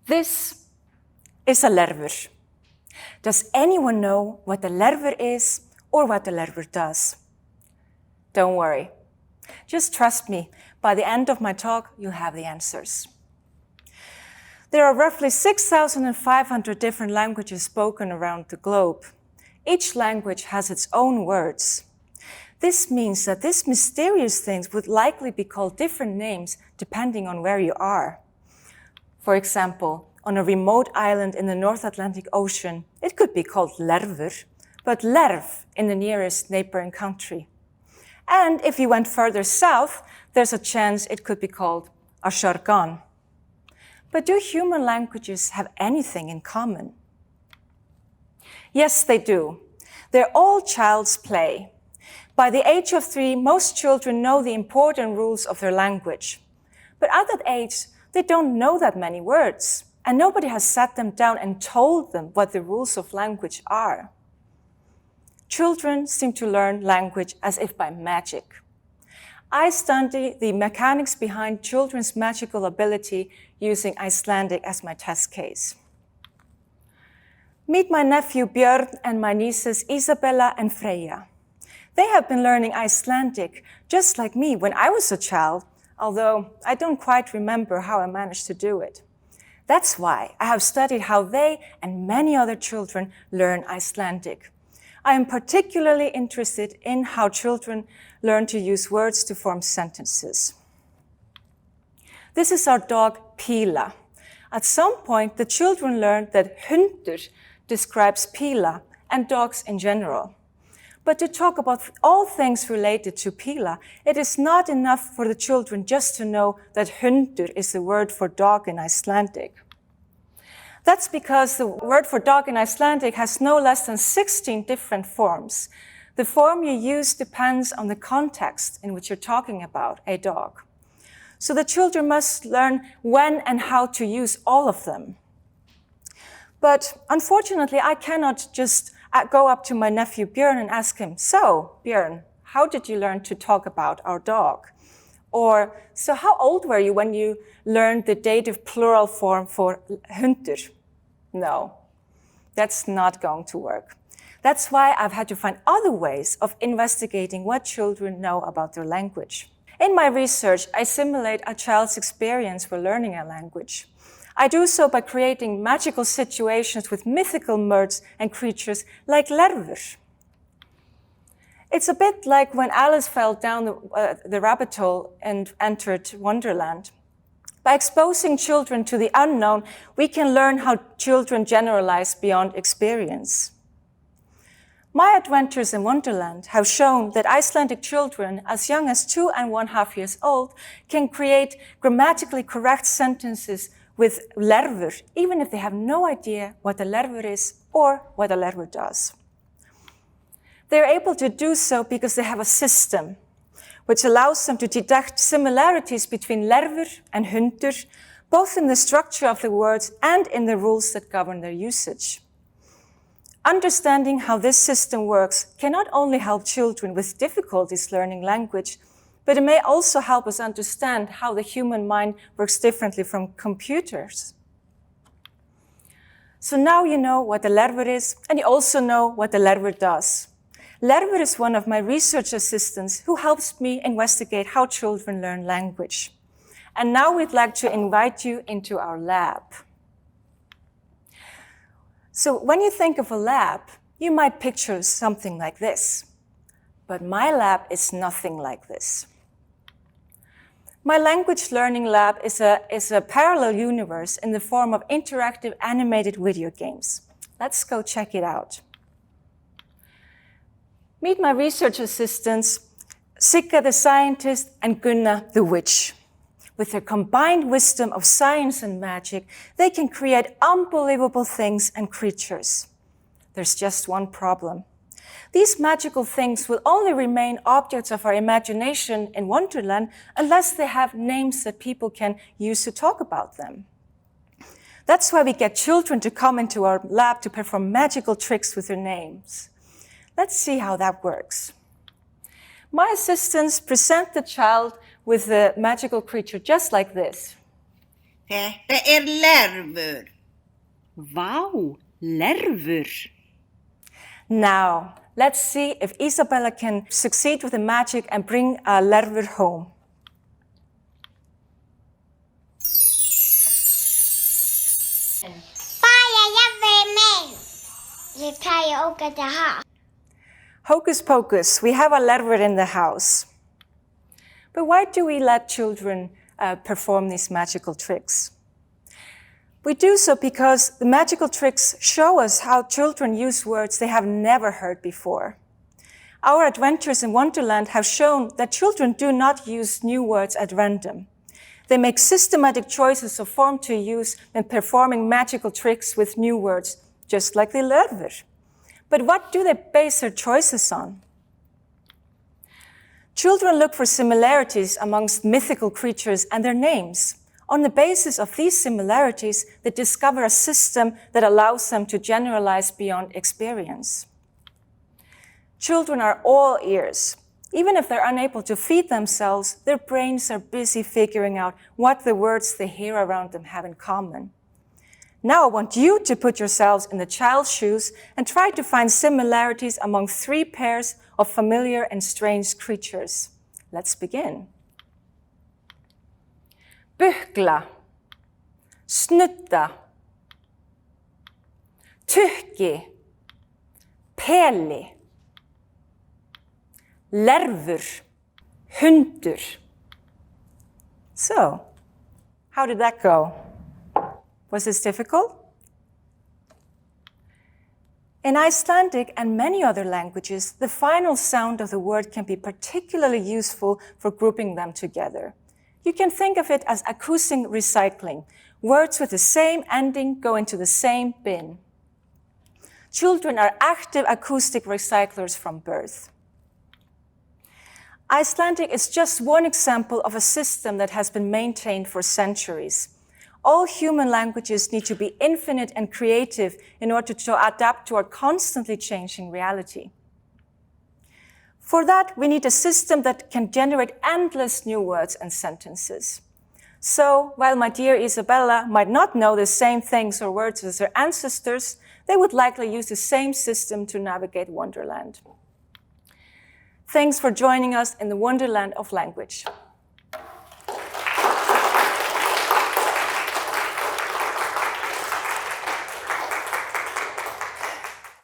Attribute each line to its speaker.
Speaker 1: This is a lerfur. Does anyone know what the lerfur is or what the lerfur does? Don't worry. Just trust me. By the end of my talk, you'll have the answers. There are roughly 6,500 different languages spoken around the globe. Each language has its own words. This means that these mysterious things would likely be called different names depending on where you are. For example, on a remote island in the North Atlantic Ocean, it could be called lerfur, but lerv in the nearest neighboring country. And if you went further south, there's a chance it could be called a jargon. But do human languages have anything in common? Yes, they do. They're all child's play. By the age of 3, most children know the important rules of their language. But at that age, they don't know that many words, and nobody has sat them down and told them what the rules of language are. Children seem to learn language as if by magic. I study the mechanics behind children's magical ability using Icelandic as my test case. Meet my nephew Björn and my nieces Isabella and Freyja. They have been learning Icelandic just like me when I was a child, although I don't quite remember how I managed to do it. That's why I have studied how they and many other children learn Icelandic. I am particularly interested in how children learn to use words to form sentences. This is our dog Píla. At some point, the children learned that hundur describes Píla and dogs in general. But to talk about all things related to Píla, it is not enough for the children just to know that hundur is the word for dog in Icelandic. That's because the word for dog in Icelandic has no less than 16 different forms. The form you use depends on the context in which you're talking about a dog. So the children must learn when and how to use all of them. But unfortunately, I cannot just go up to my nephew Björn and ask him, "So, Björn, how did you learn to talk about our dog?" Or, "So how old were you when you learned the dative plural form for hundur?" No, that's not going to work. That's why I've had to find other ways of investigating what children know about their language. In my research, I simulate a child's experience when learning a language. I do so by creating magical situations with mythical birds and creatures like lerfur. It's a bit like when Alice fell down the rabbit hole and entered Wonderland. By exposing children to the unknown, we can learn how children generalize beyond experience. My adventures in Wonderland have shown that Icelandic children, as young as 2.5 years old, can create grammatically correct sentences with lerfur, even if they have no idea what a lerfur is or what a lerfur does. They're able to do so because they have a system which allows them to detect similarities between lerfur and hundur, both in the structure of the words and in the rules that govern their usage. Understanding how this system works can not only help children with difficulties learning language, but it may also help us understand how the human mind works differently from computers. So now you know what the lerfur is, and you also know what the lerfur does. Lerfur is one of my research assistants who helps me investigate how children learn language. And now we'd like to invite you into our lab. So when you think of a lab, you might picture something like this. But my lab is nothing like this. My language learning lab is a parallel universe in the form of interactive animated video games. Let's go check it out. Meet my research assistants, Sigga the scientist and Gunna the witch. With their combined wisdom of science and magic, they can create unbelievable things and creatures. There's just one problem. These magical things will only remain objects of our imagination in Wonderland unless they have names that people can use to talk about them. That's why we get children to come into our lab to perform magical tricks with their names. Let's see how that works. My assistants present the child with the magical creature just like this.
Speaker 2: Þetta lervur.
Speaker 3: Vá, lervur.
Speaker 1: Now, let's see if Isabella can succeed with the magic and bring lervur home. Hocus pocus, we have a lervur in the house. But why do we let children perform these magical tricks? We do so because the magical tricks show us how children use words they have never heard before. Our adventures in Wonderland have shown that children do not use new words at random. They make systematic choices of form to use when performing magical tricks with new words, just like the lervur. But what do they base their choices on? Children look for similarities amongst mythical creatures and their names. On the basis of these similarities, they discover a system that allows them to generalize beyond experience. Children are all ears. Even if they're unable to feed themselves, their brains are busy figuring out what the words they hear around them have in common. Now I want you to put yourselves in the child's shoes and try to find similarities among 3 pairs of familiar and strange creatures. Let's begin. Bukla, snudda, tukki, peli, lervur, hundur. So, how did that go? Was this difficult? In Icelandic and many other languages, the final sound of the word can be particularly useful for grouping them together. You can think of it as acoustic recycling. Words with the same ending go into the same bin. Children are active acoustic recyclers from birth. Icelandic is just one example of a system that has been maintained for centuries. All human languages need to be infinite and creative in order to adapt to our constantly changing reality. For that, we need a system that can generate endless new words and sentences. So, while my dear Isabella might not know the same things or words as her ancestors, they would likely use the same system to navigate Wonderland. Thanks for joining us in the Wonderland of Language.